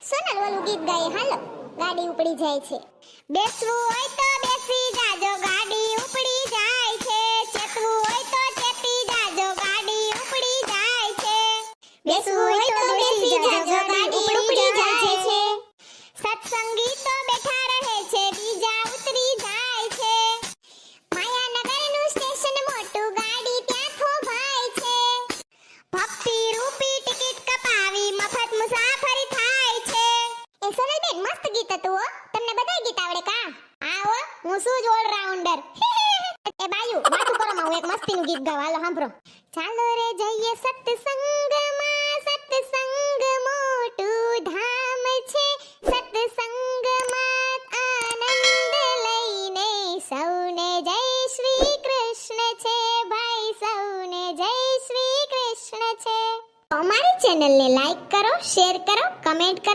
સોનલ ઓલું ગીત ગાય હાલો ગાડી ઉપડી જાય છે. બેસવું હોય તો બેસી જાજો ગાડી ઉપડી જાય છે. ચેતવું હોય તો ચેતી જાજો ગાડી ઉપડી જાય છે. બેસવું હોય તો બેસી જાજો ગાડી ઉપડી જાય છે. સત્સંગી તો બેઠા રહે છે બીજા ઉતરી જાય છે. માયાનગરનું સ્ટેશન મોટું ગાડી ત્યાં થોભાય છે. ભક્તિ રૂપી ટિકિટ કપાવી મફત મુસાફરી થાય છે. એ સોનલબેન મસ્ત ગીત હતું હો. તમને બધાય ગીત આવડે કા? હા હો, હું છું જ ઓલરાઉન્ડર. એ બાયુ વાતું કરો માં હું એક મસ્તીનું ગીત ગાવ હાલો સાંભળો. ચાલો રે જઈએ સત્સંગમાં, સત્સંગ મોટું ધામ છે. સત્સંગમાં આનંદ લઈને સૌને જય શ્રી કૃષ્ણ છે. ભાઈ સૌને જય શ્રી કૃષ્ણ છે. અમારી ચેનલને લાઈક કરો, શેર કરો, કમેન્ટ કરો.